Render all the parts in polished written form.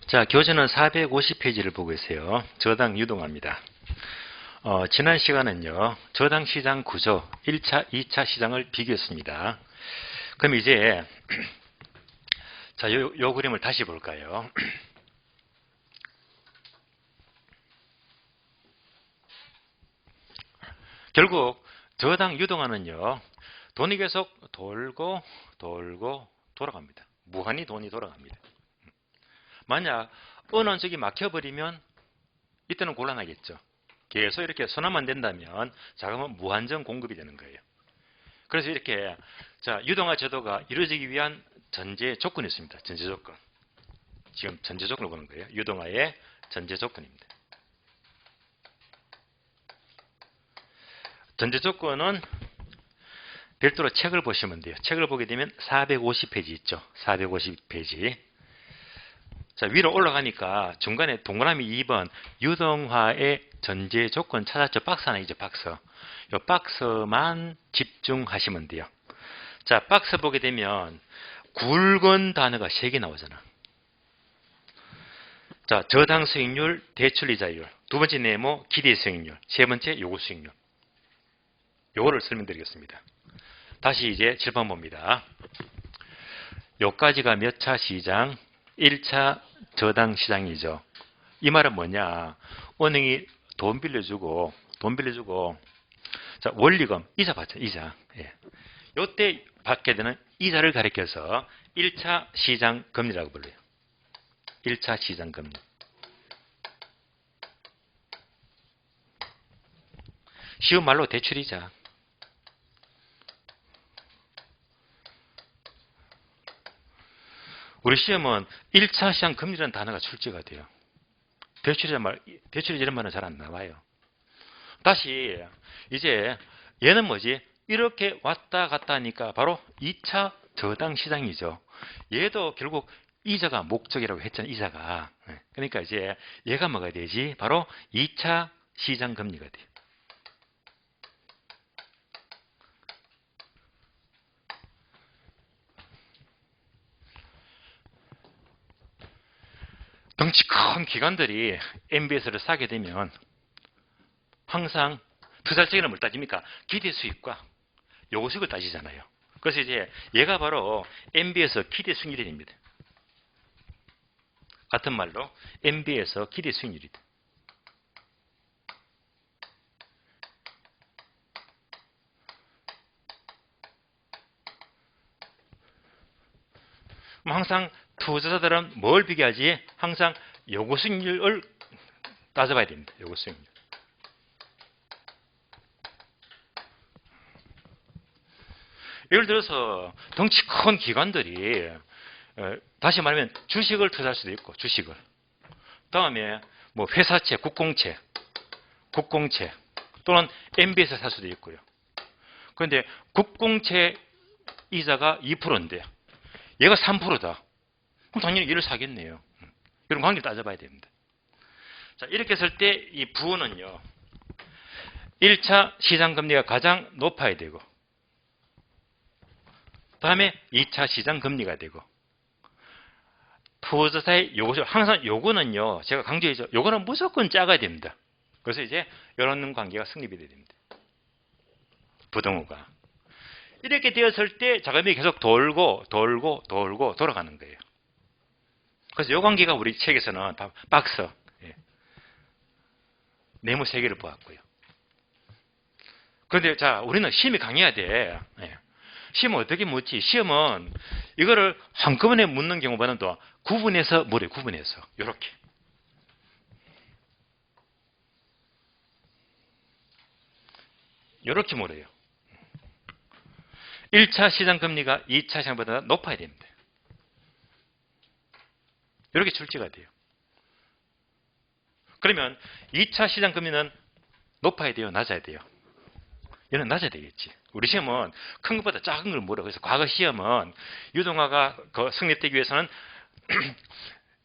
자, 교재는 450페이지를 보고 계세요. 저당 유동화입니다. 지난 시간은요, 저당 시장 구조 1차, 2차 시장을 비교했습니다. 그럼 이제 자, 요 그림을 다시 볼까요? 결국 저당 유동화는요, 돈이 계속 돌고 돌아갑니다. 무한히 돈이 돌아갑니다. 만약 어느 한쪽이 막혀버리면 이때는 곤란하겠죠. 계속 이렇게 순환만 된다면 자금은 무한정 공급이 되는 거예요. 그래서 이렇게 자, 유동화 제도가 이루어지기 위한 전제 조건이 있습니다. 전제 조건. 지금 전제 조건을 보는 거예요. 유동화의 전제 조건입니다. 전제 조건은 별도로 책을 보시면 돼요. 책을 보게 되면 450페이지 있죠. 450페이지. 자, 위로 올라가니까 중간에 동그라미 2번 유동화의 전제 조건 찾았죠. 박스 하나 있죠. 박스. 이 박스만 집중하시면 돼요. 자, 박스 보게 되면 굵은 단어가 3개 나오잖아. 자, 저당 수익률, 대출 이자율. 두 번째 네모, 기대 수익률. 세 번째 요구 수익률. 요거를 설명드리겠습니다. 다시 이제 칠판 봅니다. 요까지가 몇 차 시장? 1차 저당 시장이죠. 이 말은 뭐냐? 은행이 돈 빌려주고 자, 원리금, 이자 받죠. 이자. 예. 요때 받게 되는 이자를 가리켜서 1차 시장 금리라고 불러요. 1차 시장 금리. 쉬운 말로 대출이자. 우리 시험은 1차 시장 금리라는 단어가 출제가 돼요. 대출이자 이런 말은 잘 안 나와요. 다시 이제 얘는 뭐지? 이렇게 왔다 갔다 하니까 바로 2차 저당 시장이죠. 얘도 결국 이자가 목적이라고 했잖아요. 이자가. 그러니까 이제 얘가 뭐가 되지? 바로 2차 시장 금리가 돼요. 덩치 큰 기관들이 MBS를 사게 되면 항상 투자자에는 뭘 따집니까? 기대 수익과 요구 수익을 따지잖아요. 그래서 이제 얘가 바로 MB에서 기대 수익률입니다. 같은 말로 MB에서 기대 수익률이다. 항상 투자자들은 뭘 비교하지? 항상 요구 수익률을 따져봐야 됩니다. 요구 수익률. 예를 들어서 덩치 큰 기관들이 다시 말하면 주식을 투자할 수도 있고 주식을. 다음에 뭐 회사채, 국공채 또는 MB에서 살 수도 있고요. 그런데 국공채 이자가 2%인데 얘가 3%다. 그럼 당연히 얘를 사겠네요. 이런 관계를 따져봐야 됩니다. 자, 이렇게 했을 때 이 부호는요. 1차 시장 금리가 가장 높아야 되고 다음에 2차 시장 금리가 되고 투자자의 요구, 항상 요거는요. 제가 강조해서 요거는 무조건 작아야 됩니다. 그래서 이제 이런 관계가 성립이 됩니다. 부동호가. 이렇게 되었을 때 자금이 계속 돌고 돌아가는 거예요. 그래서 이 관계가 우리 책에서는 박스, 네모 3개를 보았고요. 그런데 자, 우리는 시험이 강해야 돼. 시험은 어떻게 묻지? 시험은 이거를 한꺼번에 묻는 경우보다는 또 구분해서 물어요. 구분해서. 이렇게. 이렇게 물어요. 1차 시장 금리가 2차 시장보다 높아야 됩니다. 이렇게 출제가 돼요. 그러면 2차 시장 금리는 높아야 돼요? 낮아야 돼요? 얘는 낮아야 되겠지. 우리 시험은 큰 것보다 작은 걸 물어. 그래서 과거 시험은 유동화가 성립되기 위해서는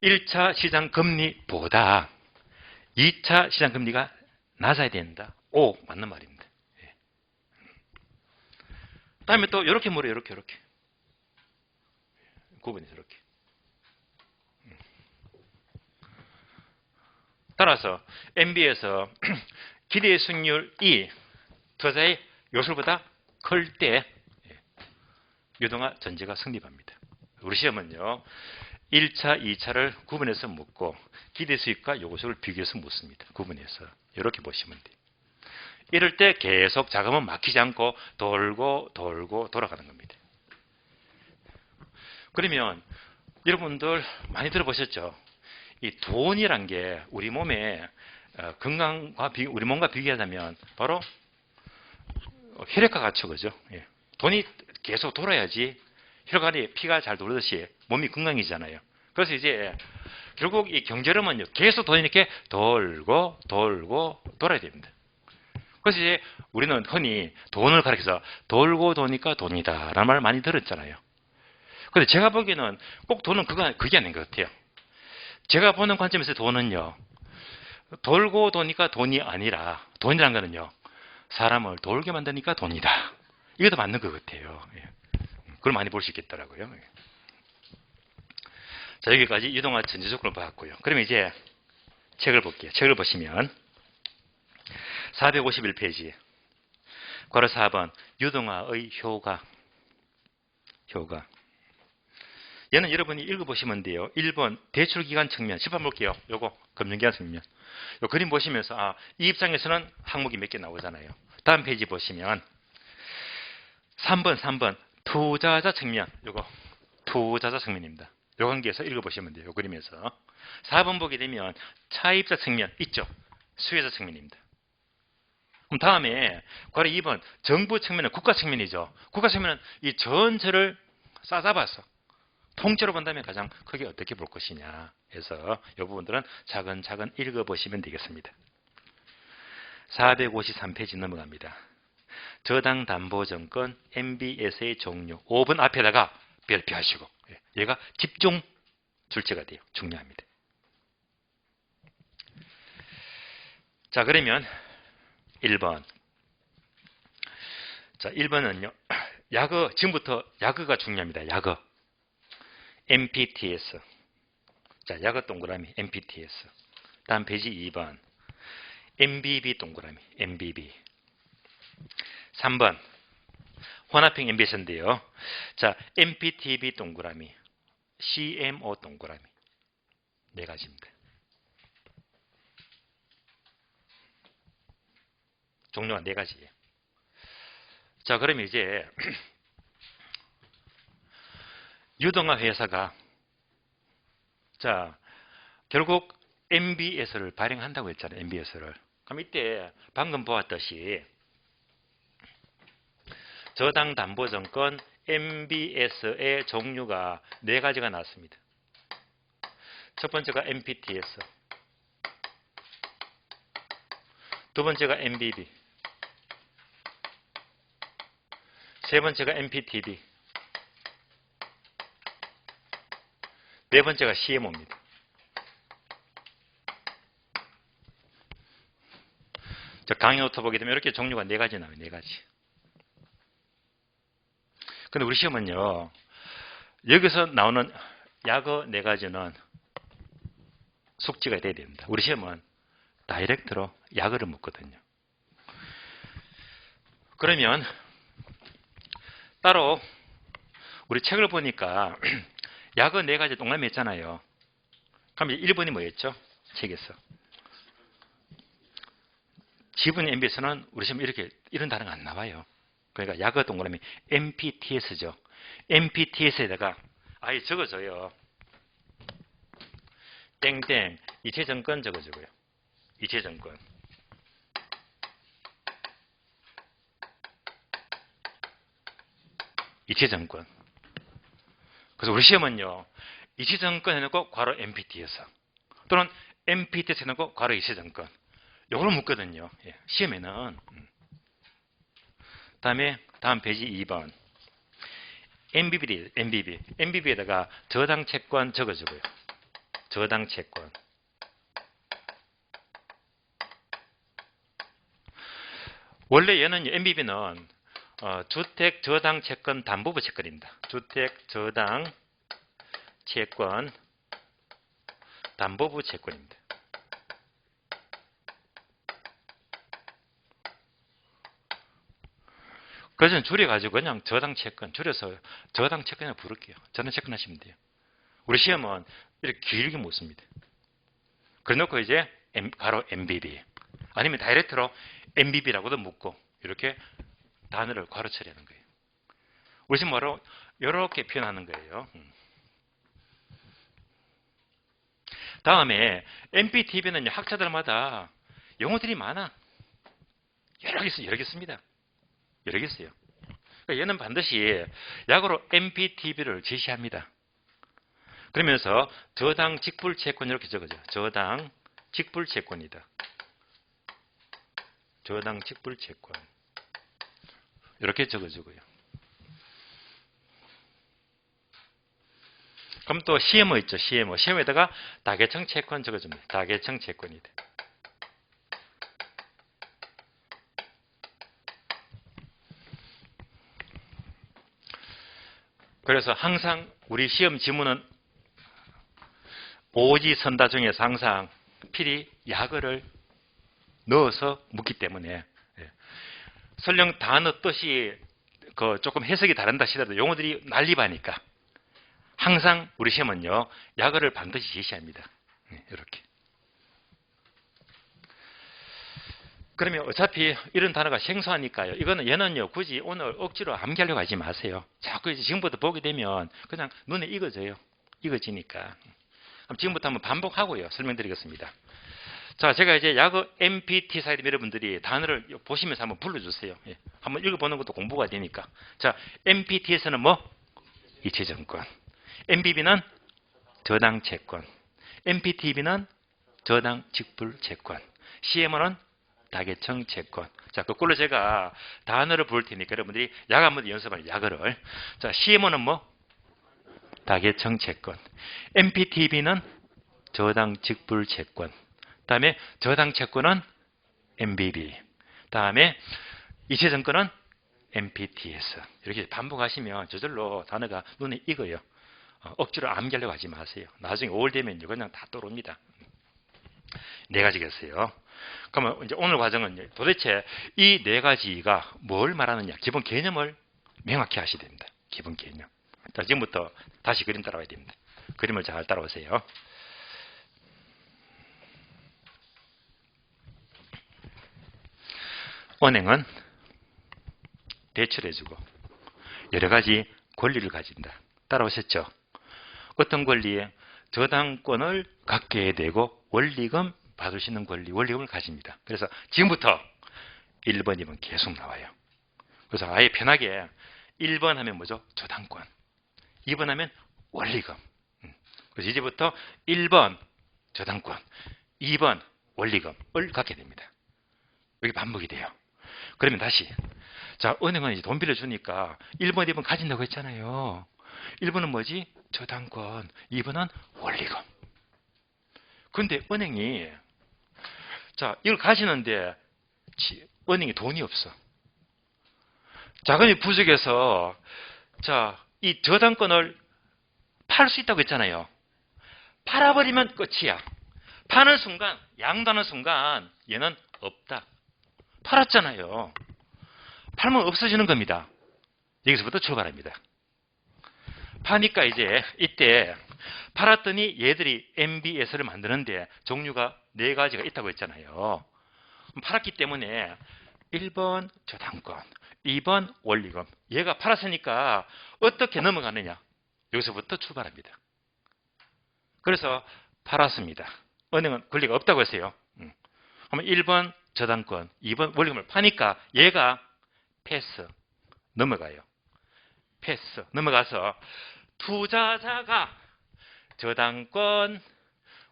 1차 시장 금리보다 2차 시장 금리가 낮아야 된다. 오, 맞는 말입니다. 예. 다음에 또 이렇게 물어요. 이렇게. 구분해서 이렇게. 따라서 MB에서 기대 수익률이 투자의 요술보다 클 때 유동화 전제가 성립합니다. 우리 시험은요. 1차, 2차를 구분해서 묻고 기대 수익과 요구수를 비교해서 묻습니다. 구분해서. 이렇게 보시면 돼요. 이럴 때 계속 자금은 막히지 않고 돌고 돌아가는 겁니다. 그러면 여러분들 많이 들어보셨죠? 이 돈이란 게 우리 몸의 건강과 우리 몸과 비교하자면 바로 혈액과 같죠, 그죠? 예. 돈이 계속 돌아야지 혈관이 피가 잘 돌듯이 몸이 건강해지잖아요. 그래서 이제 결국 이 경제론은요, 계속 돈이 이렇게 돌고 돌아야 됩니다. 그래서 이제 우리는 흔히 돈을 가리켜서 돌고 도니까 돈이다 라는 말 많이 들었잖아요. 근데 제가 보기에는 꼭 돈은 그게 아닌 것 같아요. 제가 보는 관점에서 돈은요, 돌고 도니까 돈이 아니라, 돈이란 거는요, 사람을 돌게 만드니까 돈이다. 이게 더 맞는 것 같아요. 그걸 많이 볼 수 있겠더라고요. 자, 여기까지 유동화 전제 조건을 봤고요. 그러면 이제 책을 볼게요. 책을 보시면 451페이지 괄호 4번 유동화의 효과. 얘는 여러분이 읽어보시면 돼요. 1번 대출기간 측면. 10번 볼게요. 요거 금융기간 측면. 요 그림 보시면서 이 입장에서는 항목이 몇 개 나오잖아요. 다음 페이지 보시면 3번 투자자 측면. 요거 투자자 측면입니다. 요 관계에서 읽어보시면 돼요. 요 그림에서. 4번 보게 되면 차입자 측면 있죠. 수혜자 측면입니다. 그럼 다음에 괄호 2번 정부 측면은 국가 측면이죠. 국가 측면은 이 전체를 싸잡아서 통째로 본다면 가장 크게 어떻게 볼 것이냐 해서 이 부분들은 차근차근 읽어보시면 되겠습니다. 453페이지 넘어갑니다. 저당담보증권 MBS의 종류 5번 앞에다가 별표하시고 얘가 집중 출제가 돼요. 중요합니다. 자, 그러면 1번. 자, 1번은요. 야거, 지금부터 야거가 중요합니다. 야거. MPTS. 자, 야거 동그라미 MPTS. 다음 페이지 2번. MBB 동그라미 MBB. 3번. 혼합형 MBS인데요. 자, MPTB 동그라미 CMO 동그라미. 네 가지입니다. 종류가 네 가지예요. 자, 그러면 이제 유동화 회사가 자, 결국 MBS를 발행한다고 했잖아요. MBS를. 그럼 이때 방금 보았듯이 저당담보증권 MBS의 종류가 네 가지가 나왔습니다. 첫 번째가 MPTS, 두 번째가 MBB, 세 번째가 MPTB, 네 번째가 CMO입니다. 자, 강의노트 보게 되면 이렇게 종류가 네 가지 나와요. 네 가지. 근데 우리 시험은요, 여기서 나오는 약어 네 가지는 숙지가 돼야 됩니다. 우리 시험은 다이렉트로 약어를 묻거든요. 그러면 따로 우리 책을 보니까 약어 네 가지 동그라미 했잖아요. 그럼 1번이 뭐였죠? 책에서. 지분 MBS는 우리 시험 이런 단어가 안 나와요. 그러니까 약어 동그라미 MPTS죠. MPTS에다가 아예 적어줘요. 땡땡 이체증권 적어주고요. 이체증권. 이체증권. 그래서 우리 시험은요. 이체증권 해놓고 괄호 MPTS 또는 MPTS 해놓고 괄호 이체증권. 요걸 묻거든요. 예, 시험에는. 다음 페이지 2번. MBB에다가 저당채권 적어주고요. 저당채권. 원래 얘는 MBB는 주택 저당 채권 담보부 채권입니다. 주택 저당 채권 담보부 채권입니다. 그래서 줄여가지고 그냥 저당 채권, 줄여서 저당 채권이라고 부를게요. 저당 채권 하시면 돼요. 우리 시험은 이렇게 길게 못 씁니다. 그래놓고 이제 가로 MBB 아니면 다이렉트로 MBB라고도 묻고 이렇게 단어를 괄호 처리하는 거예요. 우리 지금 뭐로 이렇게 표현하는 거예요. 다음에 MPTV는 학자들마다 용어들이 많아. 여러 개 있습니다. 여러 개 있어요. 그러니까 얘는 반드시 약으로 MPTV를 제시합니다. 그러면서 저당 직불채권 이렇게 적어줘요. 저당 직불채권이다. 저당 직불채권 이렇게 적어주고요. 그럼 또 CMO 있죠. CMO. CMO에다가 다계청 채권 적어줍니다. 다계청 채권이다. 그래서 항상 우리 시험 지문은 오지선다 중에서 항상 필히 약어를 넣어서 묻기 때문에 설령 단어 뜻이 조금 해석이 다른다 하시더라도 용어들이 난립하니까 항상 우리 시험은요 약어를 반드시 제시합니다. 이렇게. 그러면 어차피 이런 단어가 생소하니까요. 이거는 얘는요 굳이 오늘 억지로 암기하려고 하지 마세요. 자꾸 이제 지금부터 보게 되면 그냥 눈에 익어져요. 익어지니까. 그럼 지금부터 한번 반복하고요. 설명드리겠습니다. 자, 제가 이제 약어 MPT 사이드 여러분들이 단어를 보시면서 한번 불러주세요. 예. 한번 읽어보는 것도 공부가 되니까. 자, MPT에서는 뭐? 이체증권. MBB는 저당 채권. MPTB는 저당 직불 채권. CMO는 다계청 채권. 자, 거꾸로 제가 단어를 부를 테니까 여러분들이 약 한번 연습하는 약어를. 자, CMO는 뭐? 다계청 채권. MPTB는 저당 직불 채권. 다음에 저당 채권은 MBB. 다음에 이체증권은 MPTS. 이렇게 반복하시면 저절로 단어가 눈에 익어요. 억지로 암기하려고 하지 마세요. 나중에 5월 되면 그냥 다 떠오릅니다. 네 가지겠어요. 그러면 이제 오늘 과정은 도대체 이 네 가지가 뭘 말하느냐. 기본 개념을 명확히 하셔야 됩니다. 기본 개념. 자, 지금부터 다시 그림 따라와야 됩니다. 그림을 잘 따라오세요. 은행은 대출해주고 여러 가지 권리를 가진다. 따라오셨죠? 어떤 권리에 저당권을 갖게 되고 원리금 받을 수 있는 권리, 원리금을 가집니다. 그래서 지금부터 1번, 2번 계속 나와요. 그래서 아예 편하게 1번 하면 뭐죠? 저당권. 2번 하면 원리금. 그래서 이제부터 1번 저당권, 2번 원리금을 갖게 됩니다. 여기 반복이 돼요. 그러면 다시. 자, 은행은 이제 돈 빌려주니까 1번, 2번 가진다고 했잖아요. 1번은 뭐지? 저당권. 2번은 원리금. 근데 은행이, 자, 이걸 가지는데 은행에 돈이 없어. 자금이 부족해서, 자, 이 저당권을 팔 수 있다고 했잖아요. 팔아버리면 끝이야. 파는 순간, 양도하는 순간 얘는 없다. 팔았잖아요. 팔면 없어지는 겁니다. 여기서부터 출발합니다. 파니까 이제 이때 팔았더니 얘들이 MBS를 만드는데 종류가 4가지가 있다고 했잖아요. 팔았기 때문에 1번 저당권, 2번 원리금. 얘가 팔았으니까 어떻게 넘어가느냐. 여기서부터 출발합니다. 그래서 팔았습니다. 은행은 권리가 없다고 했어요. 그러면 1번 저당권, 2번 원리금을 파니까 얘가 패스, 넘어가요. 패스, 넘어가서 투자자가 저당권,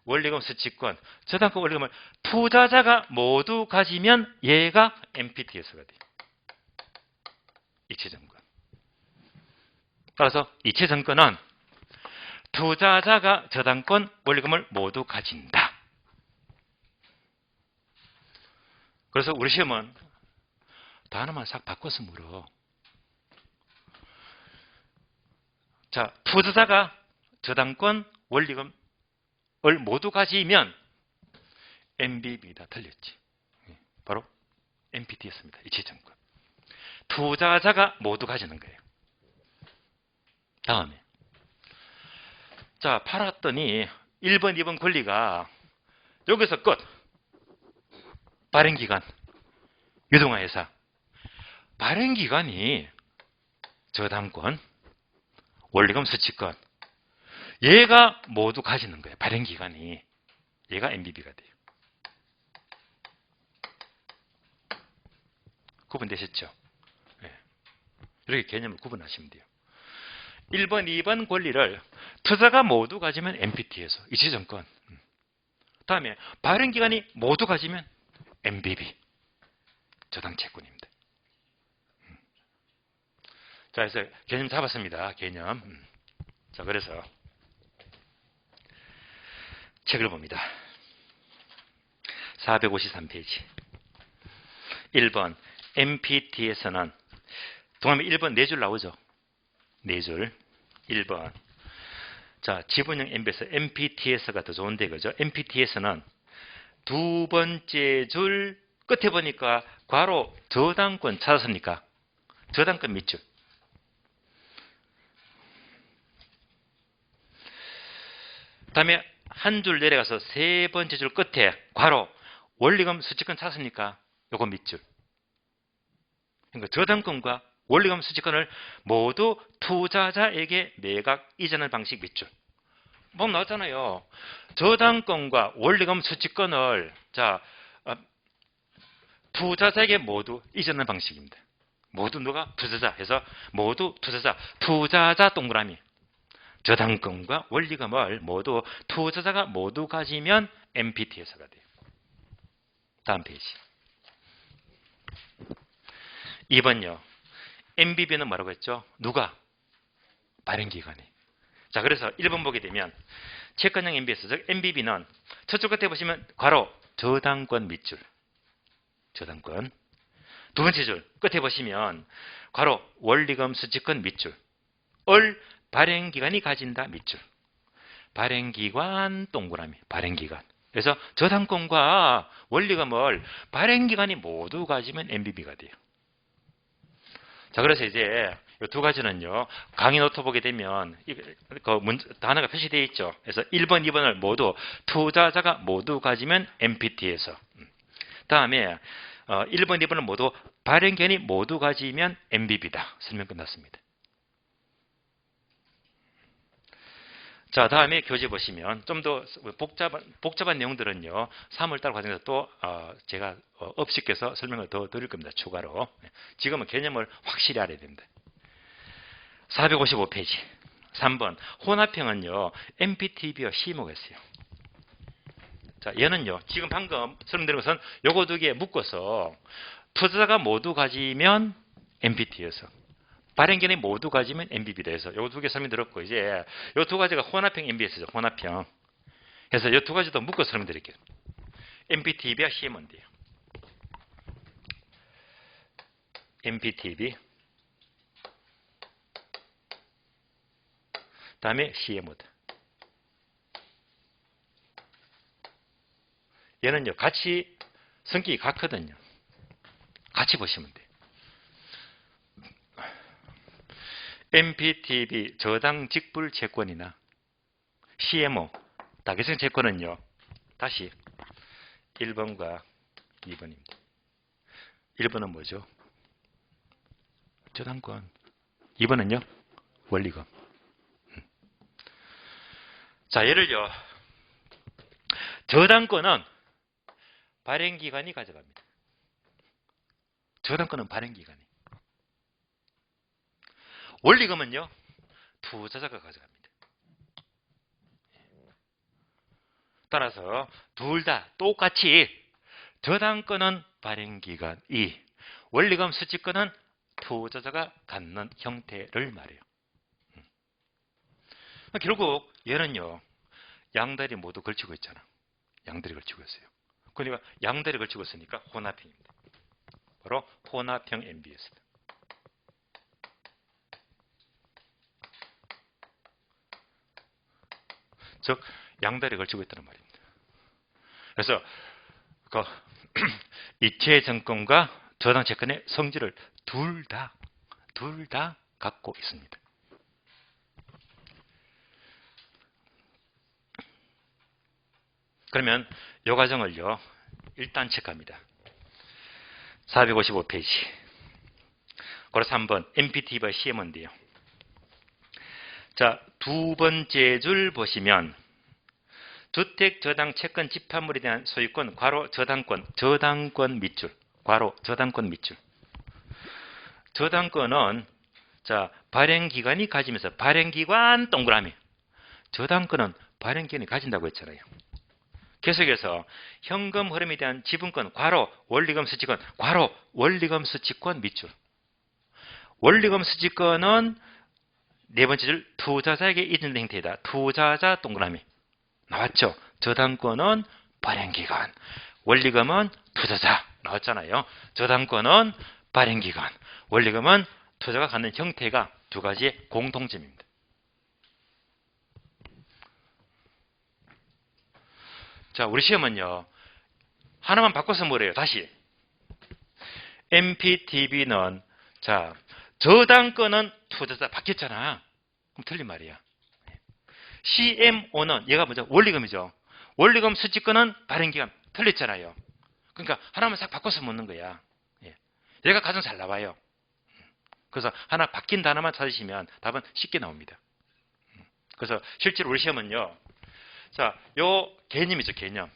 원리금, 수취권, 저당권, 원리금을 투자자가 모두 가지면 얘가 MPTS가 돼요. 이체증권. 따라서 이체증권은 투자자가 저당권, 원리금을 모두 가진다. 그래서 우리 시험은 단어만 싹 바꿔서 물어. 자, 투자자가 저당권, 원리금을 모두 가지면 MBB다. 틀렸지. 바로 MPT였습니다. 이체증권. 투자자가 모두 가지는 거예요. 다음에 자, 팔았더니 1번, 2번 권리가 여기서 끝. 발행기간, 유동화회사. 발행기간이 저당권, 원리금 수취권. 얘가 모두 가지는 거예요. 발행기간이. 얘가 MBB가 돼요. 구분되셨죠? 네. 이렇게 개념을 구분하시면 돼요. 1번, 2번 권리를 투자가 모두 가지면 MPT에서 이체증권. 다음에 발행기간이 모두 가지면 MBB. 저당채권입니다. 자, 그래서 개념 잡았습니다. 개념. 자, 그래서 책을 봅니다. 453페이지. 1번 MPT에서는 동화면 1번 4줄 나오죠. 4줄. 1번. 자, 지분형 MB에서 MPT에서가 더 좋은데, 그죠? MPT에서는 두 번째 줄 끝에 보니까 괄호 저당권 찾았습니까? 저당권 밑줄. 다음에 한 줄 내려가서 세 번째 줄 끝에 괄호 원리금 수취권 찾았습니까? 요거 밑줄. 그러니까 저당권과 원리금 수취권을 모두 투자자에게 매각 이전하는 방식 밑줄. 보면 나왔잖아요. 저당권과 원리금 수취권을 투자자에게 모두 이전하는 방식입니다. 모두 누가? 투자자 해서 모두 투자자 동그라미. 저당권과 원리금을 모두 투자자가 모두 가지면 MPT에서가 돼요. 다음 페이지. 2번요. MBB는 뭐라고 했죠? 누가? 발행기관이. 자, 그래서 1번 보게 되면 채권형 MB에서 즉 MBB는 저쪽 끝에 보시면 괄호 저당권 밑줄. 저당권. 두 번째 줄 끝에 보시면 괄호 원리금 수취권 밑줄. 을 발행기관이 가진다 밑줄. 발행기관 동그라미. 발행기관. 그래서 저당권과 원리금을 발행기관이 모두 가지면 MBB가 돼요. 자, 그래서 이제 이 두 가지는요, 강의 노트 보게 되면 단어가 표시되어 있죠. 그래서 1번, 2번을 모두 투자자가 모두 가지면 MPT에서. 다음에 1번, 2번을 모두 발행기관이 모두 가지면 MBB다. 설명 끝났습니다. 자, 다음에 교재 보시면 좀 더 복잡한 내용들은요, 3월달 과정에서 또 제가 업식해서 설명을 더 드릴 겁니다. 추가로. 지금은 개념을 확실히 알아야 됩니다. 455페이지 3번 혼합형은요, MPTB와 CMO가 있어요. 자, 얘는요, 지금 방금 설명드린 것은 요거 두 개 묶어서 투자자가 모두 가지면 MPT에서 발행기관이 모두 가지면 MBB다 해서 요 두 개 설명드렸고, 이제 요 두 가지가 혼합형 MBS죠. 혼합형. 그래서 요 두 가지도 묶어 설명드릴게요. MPTB와 CMO인데요. MPTB 다음에 CMO다. 얘는요, 같이 성격이 같거든요. 같이 보시면 돼요. MPTB 저당 직불 채권이나 CMO 다계층 채권은요, 다시 1번과 2번입니다. 1번은 뭐죠? 저당권. 2번은요, 원리금. 자, 얘를요, 저당권은 발행기관이 가져갑니다. 저당권은 발행기관이. 원리금은요, 투자자가 가져갑니다. 따라서 둘 다 똑같이 저당권은 발행기관이, 원리금 수취권은 투자자가 갖는 형태를 말해요. 결국 얘는요, 양다리 모두 걸치고 있잖아. 양다리 걸치고 있어요. 그러니까 양다리 걸치고 있으니까 혼합형입니다. 바로 혼합형 MBS다. 즉 양다리 걸치고 있다는 말입니다. 그래서 이체증권과 저당채권의 성질을 둘 다 갖고 있습니다. 그러면 이 과정을요, 일단 체크합니다. 455페이지. 그래서 3번 MPTV와 CM인데요. 자, 두 번째 줄 보시면 주택 저당 채권 집합물에 대한 소유권 괄호 저당권 밑줄 괄호 저당권 밑줄. 저당권은 자, 발행기관이 가지면서 발행기관 동그라미. 저당권은 발행기관이 가진다고 했잖아요. 계속해서 현금 흐름에 대한 지분권 괄호 원리금 수취권 괄호 원리금 수취권 밑줄. 원리금 수취권은 네 번째 줄 투자자에게 이전된 행태이다. 투자자 동그라미. 나왔죠? 저당권은 발행기관, 원리금은 투자자. 나왔잖아요. 저당권은 발행기관, 원리금은 투자가 갖는 형태가 두 가지의 공통점입니다. 자, 우리 시험은요, 하나만 바꿔서 뭐래요? 다시. MPTV는, 자, 저당권은 투자자 바뀌었잖아. 그럼 틀린 말이야. CMO는 얘가 뭐죠? 원리금이죠. 원리금 수취권은 발행기간 틀렸잖아요. 그러니까 하나만 싹 바꿔서 묻는 거야. 얘가 가장 잘 나와요. 그래서 하나 바뀐 단어만 찾으시면 답은 쉽게 나옵니다. 그래서 실제로 우리 시험은요. 자, 요 개념이죠, 개념.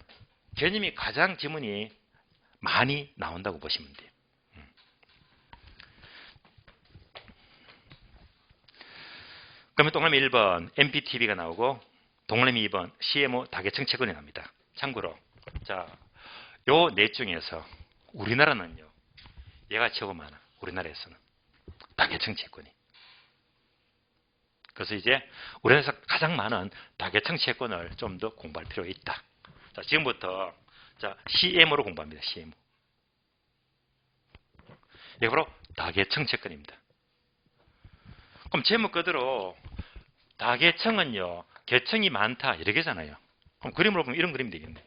개념이 가장 지문이 많이 나온다고 보시면 돼요. 그러면 동그라미 1번 MPTV가 나오고 동그라미 2번 CMO 다계층 채권이 나옵니다. 참고로 자, 요 넷 중에서 우리나라는요. 얘가 최고 많아. 우리나라에서는 다계층 채권이. 그래서 이제 우리나라에서 가장 많은 다계층 채권을 좀 더 공부할 필요가 있다. 자, 지금부터 자, CMO로 공부합니다. CMO. 이게 바로 다계층 채권입니다. 그럼 제목 그대로 다계층은요, 계층이 많다 이렇게잖아요. 그럼 그림으로 보면 이런 그림이 되겠네.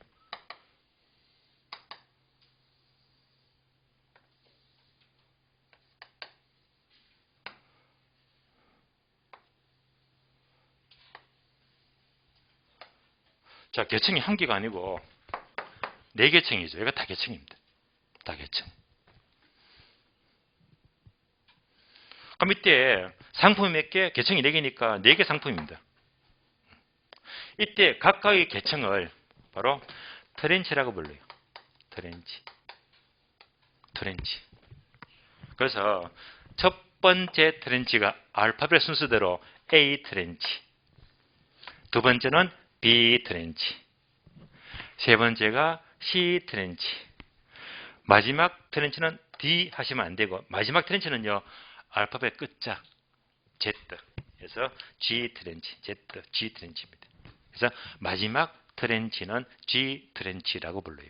자, 계층이 한 개가 아니고 네 계층이죠. 얘가 다계층입니다. 다계층. 그럼 이때 상품이 몇 개? 계층이 4개니까 4개 상품입니다. 이때 각각의 계층을 바로 트렌치라고 불러요. 트렌치. 그래서 첫 번째 트렌치가 알파벳 순서대로 A 트렌치. 두 번째는 B 트렌치. 세 번째가 C 트렌치. 마지막 트렌치는 D 하시면 안 되고 마지막 트렌치는요. 알파벳 끝자 Z. 그래서 G 트렌치. G 트렌치입니다. 그래서 마지막 트렌치는 G 트렌치라고 불러요.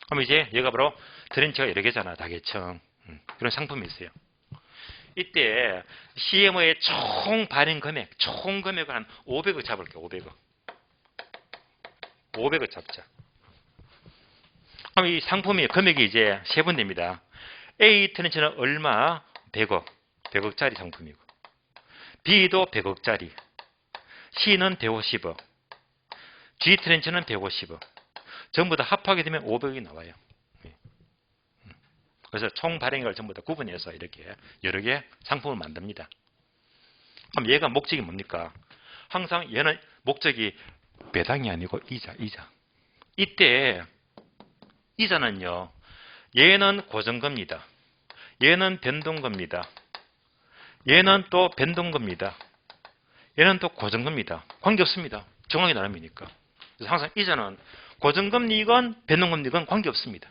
그럼 이제 얘가 바로 트렌치가 여러 개잖아. 다계층. 그런 상품이 있어요. 이때 CMO의 총 발행 금액, 총 금액을 한 500억 잡을게요. 500억. 500억 잡자. 그럼 이 상품의 금액이 이제 세분됩니다. A 트렌치는 얼마? 100억. 100억짜리 상품이고. B도 100억짜리. C는 150억. G 트렌치는 150억. 전부 다 합하게 되면 500억이 나와요. 그래서 총 발행액을 전부 다 구분해서 이렇게 여러 개 상품을 만듭니다. 그럼 얘가 목적이 뭡니까? 항상 얘는 목적이 배당이 아니고 이자. 이때 이자는요. 얘는 고정금리다. 얘는 변동금리다. 얘는 또 변동금리다. 얘는 또 고정금리다. 관계없습니다. 정확히 나름이니까. 그래서 항상 이자는 고정금리건 변동금리건 관계없습니다.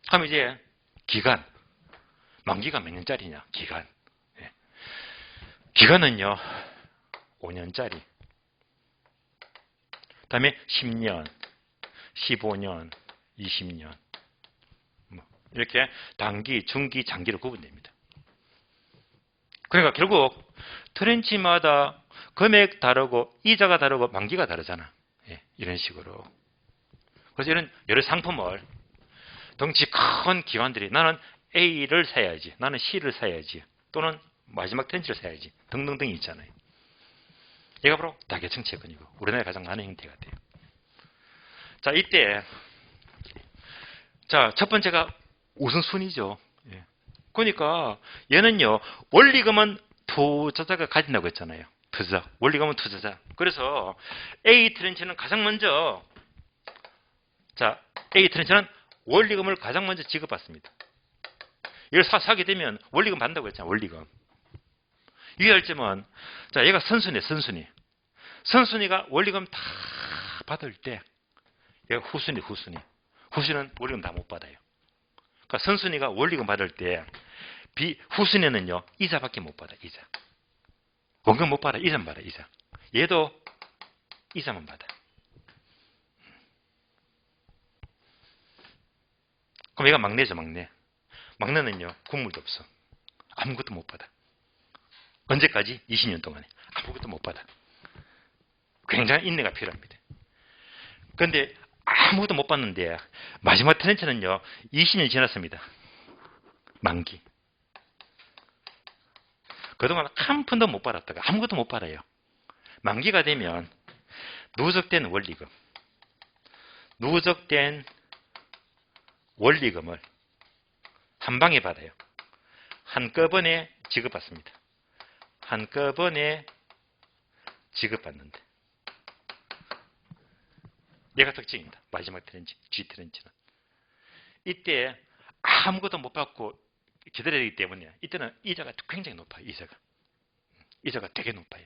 그럼 이제 기간. 만기가 몇 년짜리냐? 기간. 기간은요. 5년짜리. 그 다음에 10년, 15년, 20년. 이렇게 단기, 중기, 장기로 구분됩니다. 그러니까 결국 트렌치마다 금액 다르고 이자가 다르고 만기가 다르잖아. 이런 식으로. 그래서 이런 여러 상품을 덩치 큰 기관들이 나는 A를 사야지, 나는 C를 사야지, 또는 마지막 트렌치를 사야지 등등등이 있잖아요. 얘가 바로 다계층 채권이고 우리나라에 가장 많은 형태가 돼요. 자, 이때 자, 첫 번째가 우선순위죠. 예. 그러니까 얘는요, 원리금은 투자자가 가진다고 했잖아요. 투자자, 원리금은 투자자. 그래서 A 트렌치는 가장 먼저, 자, A 트렌치는 원리금을 가장 먼저 지급받습니다. 이걸 사게 되면 원리금 받는다고 했잖아요. 원리금. 유의할 점은, 자, 얘가 선순위, 선순위. 선순위가 원리금 다 받을 때, 얘가 후순위, 후순위. 후순위는 원리금 다 못 받아요. 그러니까 선순위가 원리금 받을 때, 후순위는요, 이자밖에 못 받아, 이자. 원금 못 받아, 이자만 받아, 이자. 얘도 이자만 받아. 그럼 얘가 막내죠, 막내. 막내는요, 국물도 없어. 아무것도 못 받아. 언제까지? 20년 동안에. 아무것도 못 받아. 굉장히 인내가 필요합니다. 그런데 아무것도 못 받는데 마지막 트렌치는요, 20년이 지났습니다. 만기. 그동안 한 푼도 못 받았다가 아무것도 못 받아요. 만기가 되면 누적된 원리금, 누적된 원리금을 한 방에 받아요. 한꺼번에 지급받습니다. 한꺼번에 지급받는데. 얘가 특징입니다. 마지막 트렌치, G 트렌치는. 이때 아무것도 못 받고 기다려야 되기 때문에 이때는 이자가 굉장히 높아요. 이자가 되게 높아요.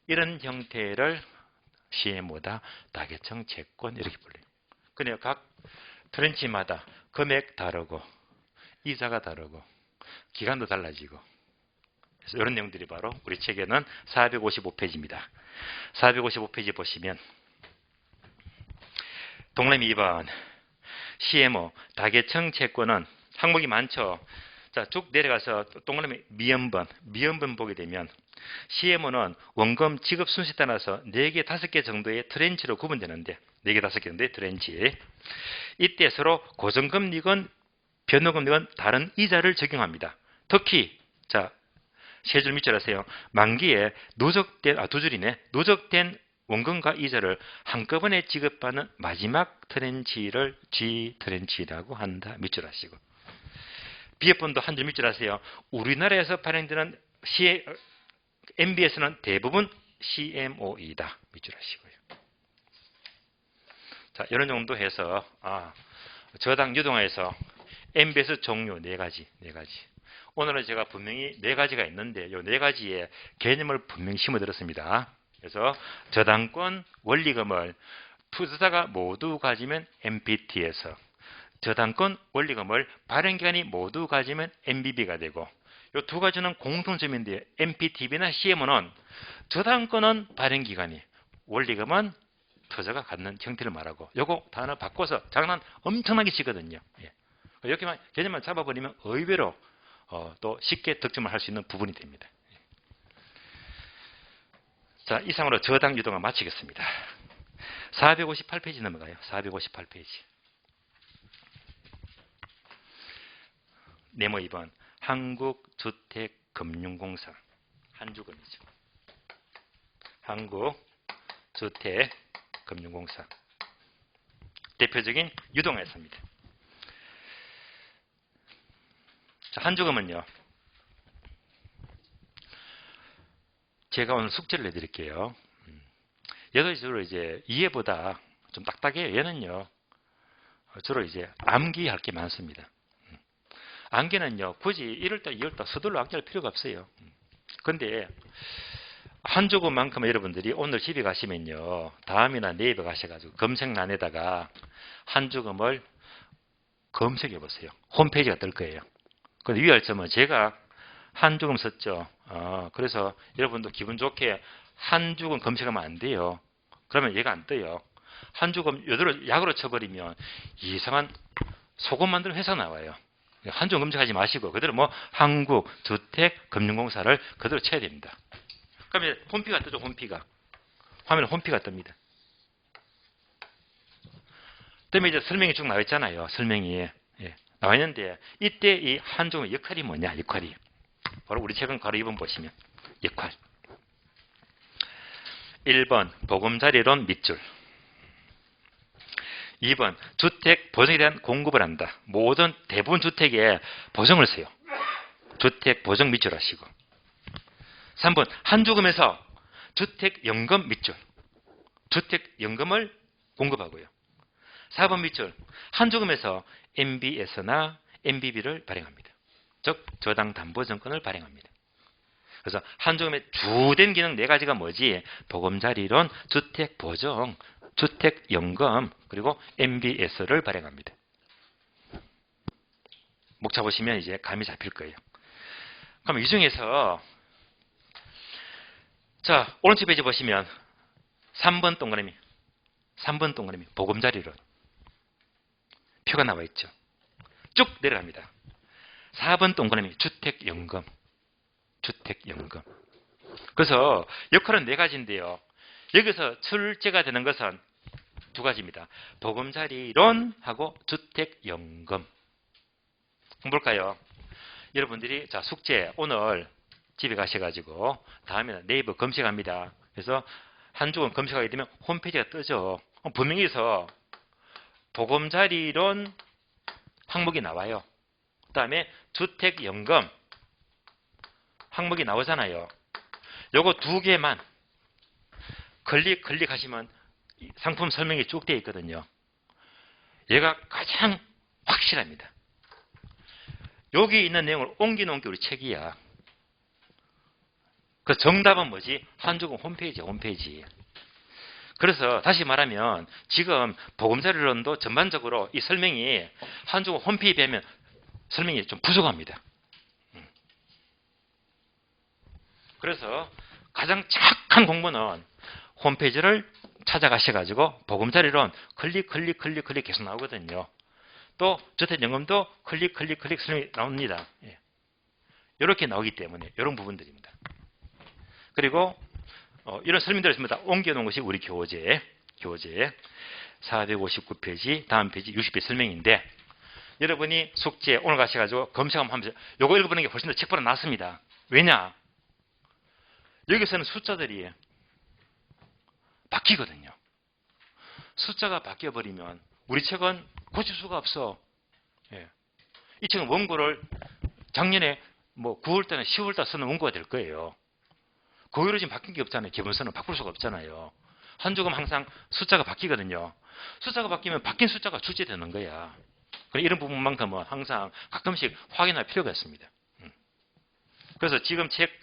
이런 형태를 CMO다, 다계층 채권 이렇게 불러요. 그러니까 각 트렌치마다 금액 다르고 이자가 다르고 기간도 달라지고, 그래서 이런 내용들이 바로 우리 책에는 455페이지입니다. 455페이지 보시면 동그라미 2번 CMO 다계층 채권은 항목이 많죠. 자, 쭉 내려가서 동그라미 미연번 보게 되면 CMO는 원금 지급 순서에 따라서 4개, 5개 정도의 트렌치로 구분되는데 4개, 5개 정도의 트렌치. 이때 서로 고정금리건 변동금리건 다른 이자를 적용합니다. 특히 자, 세 줄 밑줄 하세요. 만기에 누적된, 두 줄이네. 누적된 원금과 이자를 한꺼번에 지급하는 마지막 트렌치를 G 트렌치라고 한다. 밑줄 하시고. 비협분도 한 줄 밑줄 하세요. 우리나라에서 발행되는 MBS는 대부분 CMO이다. 밑줄 하시고요. 자, 이런 정도 해서 저당 유동화에서 MBS 종류 4가지. 오늘은 제가 분명히 4가지가 있는데 이 4가지의 개념을 분명히 심어드렸습니다. 그래서 저당권 원리금을 투자자가 모두 가지면 MPT에서, 저당권 원리금을 발행기관이 모두 가지면 MBB가 되고, 이 2가지는 공통점인데 MPTB나 CMO는 저당권은 발행기관이, 원리금은 투자자가 갖는 형태를 말하고, 요거 단어 바꿔서 장난 엄청나게 치거든요. 예. 이렇게만 개념만 잡아버리면 의외로 또 쉽게 득점을 할 수 있는 부분이 됩니다. 자, 이상으로 저당 유동화 마치겠습니다. 458페이지 넘어가요. 458페이지. 네모 2번 한국주택금융공사, 한주금이죠. 한국주택금융공사 대표적인 유동화였습니다. 자, 한주금은요, 제가 오늘 숙제를 내드릴게요. 얘도 주로 이제 이해보다 좀 딱딱해요. 얘는요, 주로 이제 암기할 게 많습니다. 암기는요, 굳이 1월달, 2월달 서둘러 암기할 필요가 없어요. 근데 한주금만큼 여러분들이 오늘 집에 가시면요, 다음이나 네이버 가셔가지고 검색란에다가 한주금을 검색해 보세요. 홈페이지가 뜰 거예요. 근데 유의할 점은 제가 한주금 썼죠. 그래서 여러분도 기분 좋게 한주금 검색하면 안 돼요. 그러면 얘가 안 떠요. 한주금 요대로 약으로 쳐버리면 이상한 소금 만드는 회사 나와요. 한주금 검색하지 마시고 그대로 뭐 한국주택금융공사를 그대로 쳐야 됩니다. 그러면 홈피가 뜨죠. 홈피가. 화면에 홈피가 뜹니다. 그다음에 이제 설명이 쭉 나와 있잖아요. 설명이. 예, 나와 있는데 이때 이 한조금의 역할이 뭐냐? 역할이. 바로 우리 최근 가로 2번 보시면 역할. 1번 보금자리론 밑줄. 2번 주택 보정에 대한 공급을 한다. 모든 대부분 주택에 보정을 써요. 주택 보정 밑줄 하시고. 3번 한조금에서 주택연금 밑줄. 주택연금을 공급하고요. 4번 밑줄 한조금에서 MBS나 MBB를 발행합니다. 즉 저당 담보증권을 발행합니다. 그래서 한조금의 주된 기능 4가지가 뭐지? 보금자리론, 주택보정, 주택연금, 그리고 MBS를 발행합니다. 목차 보시면 이제 감이 잡힐 거예요. 그럼 이 중에서 자 오른쪽 페이지 보시면 3번 동그라미 보금자리론 표가 나와 있죠. 쭉 내려갑니다. 4번 동그라미 주택연금. 그래서 역할은 4가지인데요. 여기서 출제가 되는 것은 2가지입니다. 보금자리론하고 주택연금. 볼까요? 여러분들이 자 숙제 오늘 집에 가셔가지고 다음에는 네이버 검색합니다. 그래서 한쪽은 검색하게 되면 홈페이지가 뜨죠. 분명히서 보금자리론 항목이 나와요. 그 다음에 주택연금 항목이 나오잖아요. 요거 2개만 클릭하시면 상품 설명이 쭉 되어 있거든요. 얘가 가장 확실합니다. 여기 있는 내용을 옮겨놓은 게 우리 책이야. 그 정답은 뭐지? 한조금 홈페이지야, 홈페이지. 그래서 다시 말하면 지금 보금자리론도 전반적으로 이 설명이 한조금 홈페이지에 비하면 설명이 좀 부족합니다. 그래서 가장 착한 공부는 홈페이지를 찾아가셔가지고 보금자리론 클릭 계속 나오거든요. 또 주택연금도 클릭 설명이 나옵니다. 예. 이렇게 나오기 때문에 이런 부분들입니다. 그리고 이런 설명들을 전부 다 옮겨놓은 것이 우리 교재 459페이지 다음 페이지 60페이지 설명인데 여러분이 숙제 오늘 가셔가지고 검색하면 하면서 요거 읽어보는 게 훨씬 더 책보다 낫습니다. 왜냐? 여기서는 숫자들이 바뀌거든요. 숫자가 바뀌어버리면 우리 책은 고칠 수가 없어. 예. 이 책은 원고를 작년에 뭐 9월달에 10월달 쓰는 원고가 될 거예요. 그 후로 지금 바뀐 게 없잖아요. 기본서는 바꿀 수가 없잖아요. 한조금 항상 숫자가 바뀌거든요. 숫자가 바뀌면 바뀐 숫자가 출제되는 거야. 이런 부분만큼은 항상 가끔씩 확인할 필요가 있습니다. 그래서 지금 책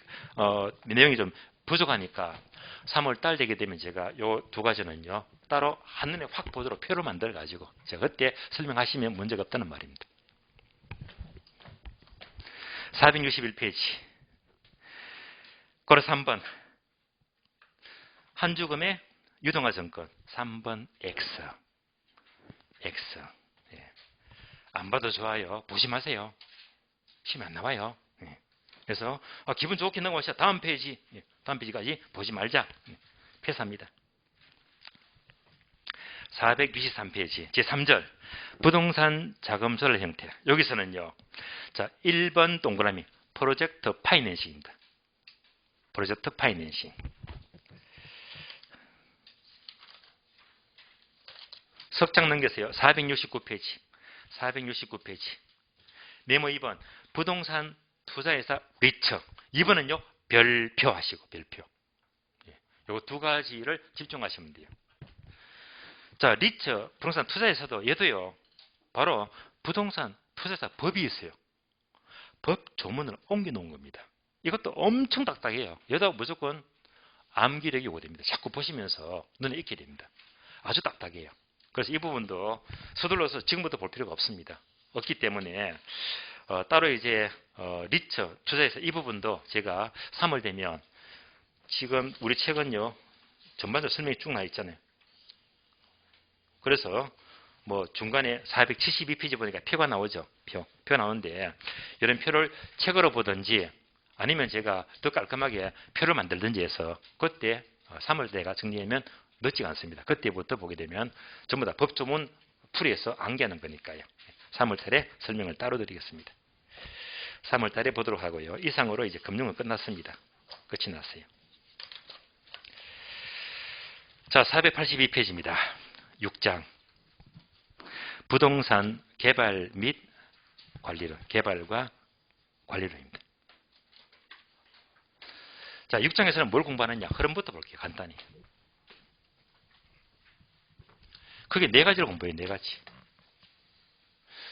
내용이 좀 부족하니까 3월 달 되게 되면 제가 요 2가지는요 따로 한눈에 확 보도록 표를 만들어 가지고 제가 그때 설명하시면 문제가 없다는 말입니다. 461페이지 그래서 3번 한조금의 유동화 증권 3번 X 예. 안 봐도 좋아요. 보지 마세요. 시험 안 나와요. 예. 그래서 기분 좋게 넘어가시다. 다음 페이지까지 보지 말자. 패스합니다. 463페이지 제3절 부동산 자금설 형태. 여기서는요. 자, 1번 동그라미 프로젝트 파이낸싱입니다. 프로젝트 파이낸싱. 석장 넘겨서요. 469페이지. 메모 2번 부동산 투자회사 리처. 2번은요. 별표 하시고 별표. 요거 2가지를 집중하시면 돼요. 자, 리처 부동산 투자에서도 얘도요. 바로 부동산 투자사 법이 있어요. 법 조문을 옮겨 놓은 겁니다. 이것도 엄청 딱딱해요. 얘도 무조건 암기력이 오게 됩니다. 자꾸 보시면서 눈에 익게 됩니다. 아주 딱딱해요. 그래서 이 부분도 서둘러서 지금부터 볼 필요가 없습니다. 없기 때문에 따로 이제 리처 투자에서 이 부분도 제가 3월 되면 지금 우리 책은요 전반적으로 설명이 쭉 나 있잖아요. 그래서 뭐 중간에 472페이지 보니까 표가 나오죠. 표 나오는데 이런 표를 책으로 보든지 아니면 제가 더 깔끔하게 표를 만들든지 해서 그때 3월 내가 정리하면 늦지가 않습니다. 그때부터 보게 되면 전부 다 법조문 풀이해서 암기하는 거니까요. 3월달에 설명을 따로 드리겠습니다. 3월달에 보도록 하고요. 이상으로 이제 금융은 끝났습니다. 끝이 났어요. 자, 482페이지입니다. 6장. 부동산 개발 및 관리론, 개발과 관리론입니다. 자, 6장에서는 뭘 공부하느냐? 흐름부터 볼게요. 간단히. 그게 네 가지를 공부해요. 네 가지.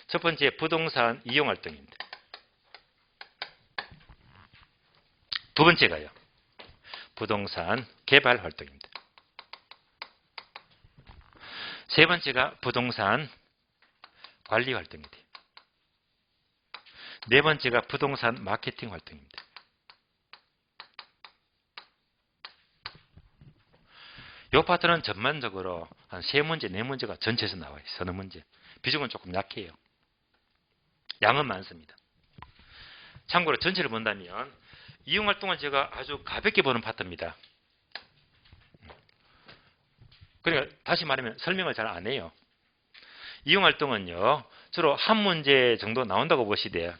첫 번째, 부동산 이용 활동입니다. 두 번째가요. 부동산 개발 활동입니다. 세 번째가 부동산 관리 활동입니다. 네 번째가 부동산 마케팅 활동입니다. 이 파트는 전반적으로 한 3문제, 4문제가 전체에서 나와요. 서너 문제. 비중은 조금 약해요. 양은 많습니다. 참고로 전체를 본다면 이용활동은 제가 아주 가볍게 보는 파트입니다. 그러니까 다시 말하면 설명을 잘 안 해요. 이용활동은요. 주로 한 문제 정도 나온다고 보시되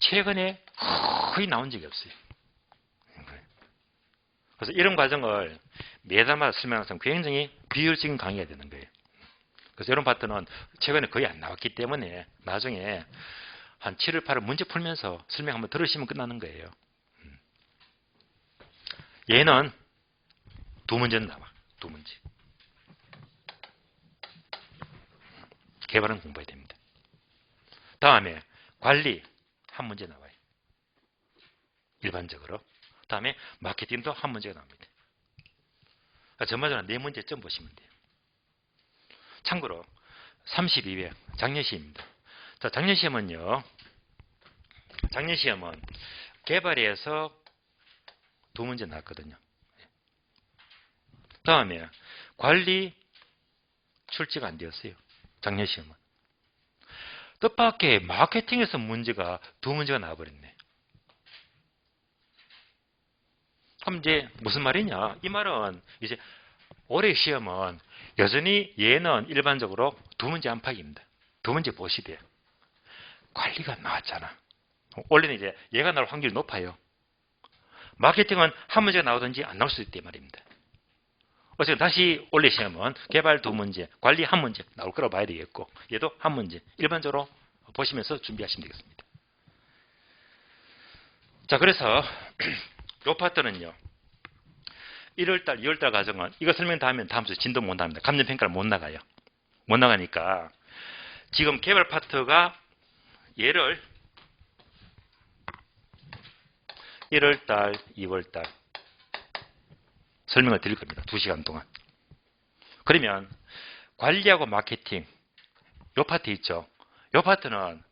최근에 거의 나온 적이 없어요. 그래서 이런 과정을 매달마다 설명하면 굉장히 비효율적인 강의가 되는 거예요. 그래서 이런 파트는 최근에 거의 안 나왔기 때문에 나중에 한 7월, 8월 문제 풀면서 설명 한번 들으시면 끝나는 거예요. 얘는 두 문제는 나와. 두 문제. 개발은 공부해야 됩니다. 다음에 관리 한 문제 나와요. 일반적으로. 다음에 마케팅도 한 문제가 나옵니다. 그러니까 전반적으로 4문제점 보시면 돼요. 참고로 32회 작년시험입니다. 자, 작년시험은 개발에서 두 문제 나왔거든요. 다음에 관리 출제가 안 되었어요. 작년시험은. 뜻밖의 마케팅에서 문제가 두 문제가 나와버렸네. 그럼 이제 무슨 말이냐? 이 말은 이제 올해 시험은 여전히 얘는 일반적으로 두 문제 안팎입니다. 두 문제 보시되 관리가 나왔잖아. 원래는 이제 얘가 나올 확률이 높아요. 마케팅은 한 문제가 나오든지 안 나올 수 있단 말입니다. 어쨌든 다시 올해 시험은 개발 두 문제, 관리 한 문제 나올 거라고 봐야 되겠고 얘도 한 문제 일반적으로 보시면서 준비하시면 되겠습니다. 자, 그래서 이 파트는요. 1월달, 2월달 과정은 이거 설명 다 하면 다음 주에 진도 못 나갑니다. 감정평가를 못 나가요. 못 나가니까 지금 개발 파트가 얘를 1월달, 2월달 설명을 드릴 겁니다. 2시간 동안. 그러면 관리하고 마케팅 이 파트 있죠. 이 파트는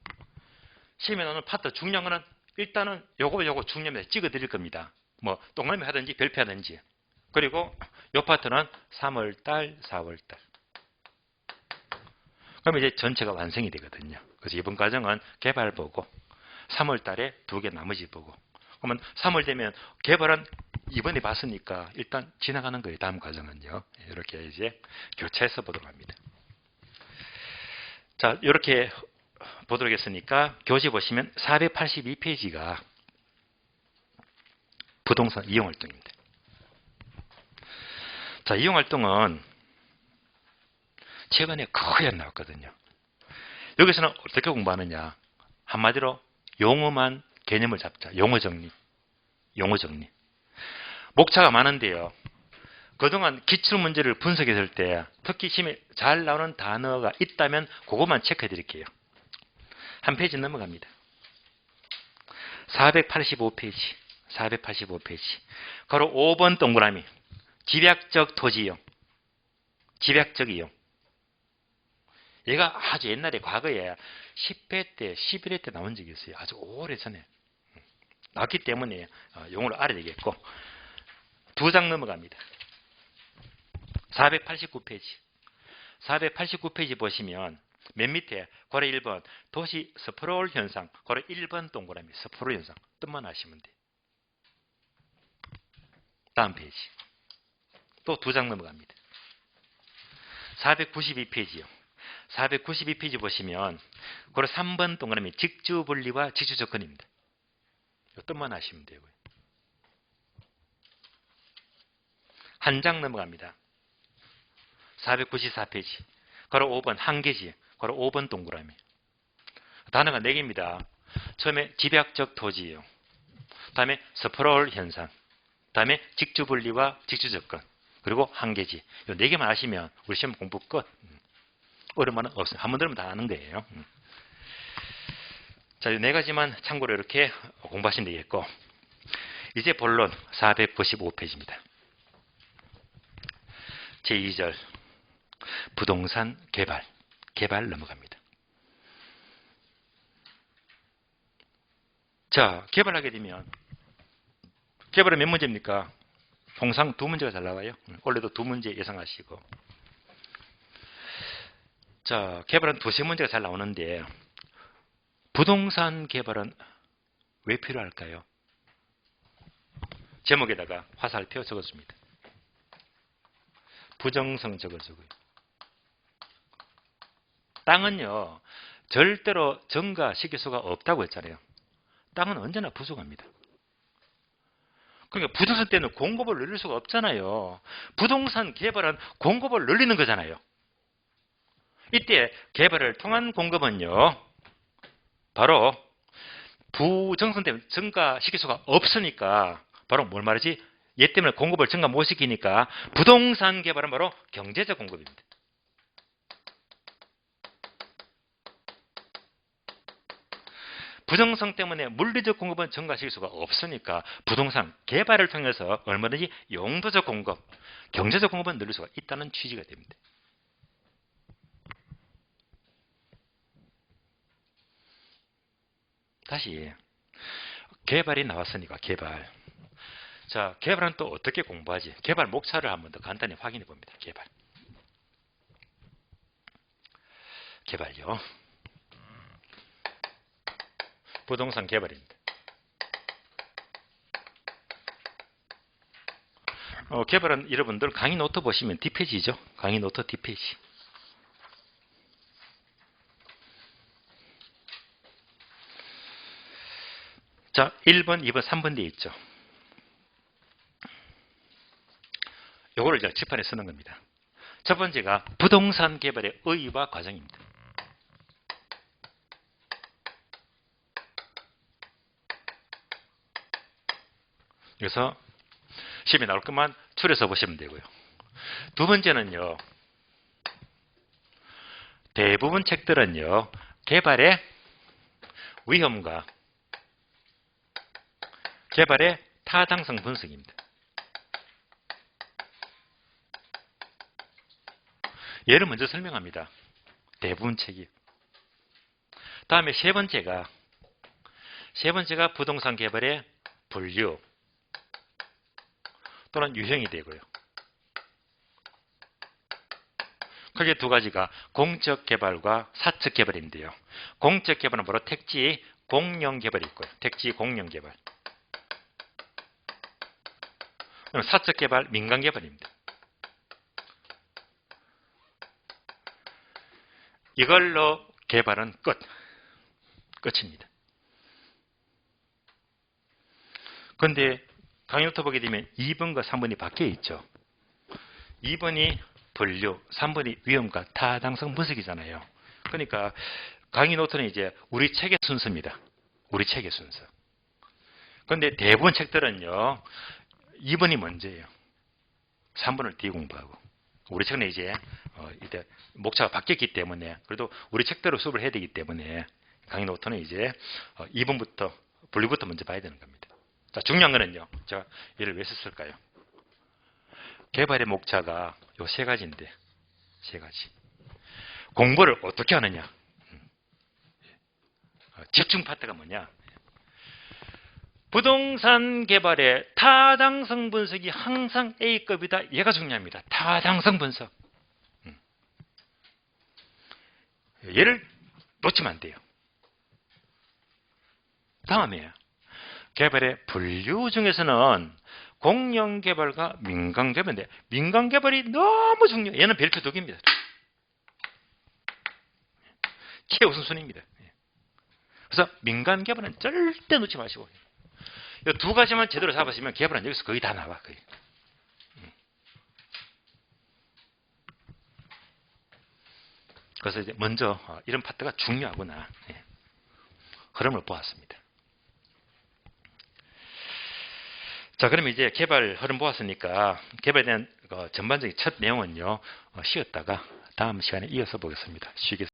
시험에 나오는 파트 중요한 거는 일단은 요거 중요합니다. 찍어 드릴 겁니다. 뭐 동그라미 하든지 별표 하든지. 그리고 이 파트는 3월달, 4월달. 그럼 이제 전체가 완성이 되거든요. 그래서 이번 과정은 개발 보고 3월달에 2개 나머지 보고. 그러면 3월 되면 개발은 이번에 봤으니까 일단 지나가는 거예요. 다음 과정은요. 이렇게 이제 교차해서 보도록 합니다. 자, 이렇게 보도록 했으니까 교재 보시면 482페이지가 부동산 이용활동입니다. 자, 이용활동은 최근에 거의 안 나왔거든요. 여기서는 어떻게 공부하느냐. 한마디로 용어만 개념을 잡자. 용어 정리. 목차가 많은데요. 그동안 기출문제를 분석했을 때 특히 시험에 잘 나오는 단어가 있다면 그것만 체크해 드릴게요. 한 페이지 넘어갑니다. 485페이지. 바로 5번 동그라미. 집약적 토지 이용. 집약적 이용. 얘가 아주 옛날에 과거에 10회 때, 11회 때 나온 적이 있어요. 아주 오래전에. 나왔기 때문에 용어를 알아야 되겠고. 2장 넘어갑니다. 489페이지 보시면 맨 밑에 고래 1번 도시 스프롤 현상, 고래 1번 동그라미 스프롤 현상 뜻만 아시면 돼요. 다음 페이지. 또 2장 넘어갑니다. 492페이지요. 492페이지 보시면 고로 3번 동그라미 직주분리와 직주조건입니다. 이것만 하시면 되고요. 한 장 넘어갑니다. 494페이지. 고로 5번 한계지. 고로 5번 동그라미. 단어가 4개입니다. 처음에 집약적 토지이용, 다음에 스프롤 현상, 다음에 직주분리와 직주조건, 그리고 한계지. 이 4개만 아시면 우리 시험 공부 끝. 어려운 말은 없어요. 한 번 들으면 다 아는 거예요. 자, 이 4가지만 참고로 이렇게 공부하시면 되겠고, 이제 본론 495페이지입니다. 제2절 부동산 개발 넘어갑니다. 자, 개발하게 되면 개발은 몇 문제입니까? 통상 2문제가 잘 나와요. 원래도 2문제 예상하시고. 자, 개발은 2-3문제가 잘 나오는데 부동산 개발은 왜 필요할까요? 제목에다가 화살표 적어줍니다. 부정성 적어주고요. 땅은요, 절대로 증가시킬 수가 없다고 했잖아요. 땅은 언제나 부족합니다. 그러니까 부동산 때는 공급을 늘릴 수가 없잖아요. 부동산 개발은 공급을 늘리는 거잖아요. 이때 개발을 통한 공급은요, 바로 부정성 때문에 증가시킬 수가 없으니까 바로 뭘 말하지? 얘 때문에 공급을 증가 못 시키니까 부동산 개발은 바로 경제적 공급입니다. 부정성 때문에 물리적 공급은 증가시킬 수가 없으니까 부동산 개발을 통해서 얼마든지 용도적 공급, 경제적 공급은 늘릴 수가 있다는 취지가 됩니다. 다시 개발이 나왔으니까 개발. 자, 개발은 또 어떻게 공부하지? 개발 목차를 한번 더 간단히 확인해 봅니다. 개발요. 부동산 개발입니다. 개발은 여러분들 강의 노트 보시면 뒷페이지죠. 강의 노트 뒷페이지. 자, 1번, 2번, 3번 뒤에 있죠. 요거를 이제 칠판에 쓰는 겁니다. 첫 번째가 부동산 개발의 의의와 과정입니다. 그래서 시험에 나올 것만 추려서 보시면 되고요. 두 번째는요, 대부분 책들은요, 개발의 위험과 개발의 타당성 분석입니다. 얘를 먼저 설명합니다. 대부분 책이. 다음에 세 번째가 부동산 개발의 분류 또는 유형이 되고요. 크게 2가지가 공적 개발과 사적 개발인데요. 공적 개발은 바로 택지 공영 개발이 있고요. 택지 공영 개발. 사적 개발, 민간 개발입니다. 이걸로 개발은 끝입니다. 그런데 강의 노트 보게 되면 2번과 3번이 바뀌어 있죠. 2번이 분류, 3번이 위험과 타당성 분석이잖아요. 그러니까 강의 노트는 이제 우리 책의 순서입니다. 우리 책의 순서. 그런데 대부분 책들은요, 2번이 먼저예요. 3번을 뒤에 공부하고. 우리 책은 이제 목차가 바뀌었기 때문에, 그래도 우리 책대로 수업을 해야 되기 때문에 강의 노트는 이제 2번부터 분류부터 먼저 봐야 되는 겁니다. 자, 중요한 거는요, 제가 얘를 왜 썼을까요? 개발의 목차가 요 3가지인데, 3가지. 공부를 어떻게 하느냐? 집중 파트가 뭐냐? 부동산 개발의 타당성 분석이 항상 A급이다. 얘가 중요합니다. 타당성 분석. 얘를 놓치면 안 돼요. 다음에 개발의 분류 중에서는 공영개발과 민간개발인데 민간개발이 너무 중요해요. 얘는 별표 2개입니다. 최우선순위입니다. 그래서 민간 개발은 절대 놓지 마시고 이 두 가지만 제대로 잡았으면 개발은 여기서 거의 다 나와. 거의. 그래서 이제 먼저 이런 파트가 중요하구나. 흐름을 보았습니다. 자, 그럼 이제 개발 흐름 보았으니까 개발에 대한 전반적인 첫 내용은요, 쉬었다가 다음 시간에 이어서 보겠습니다. 쉬겠습니다.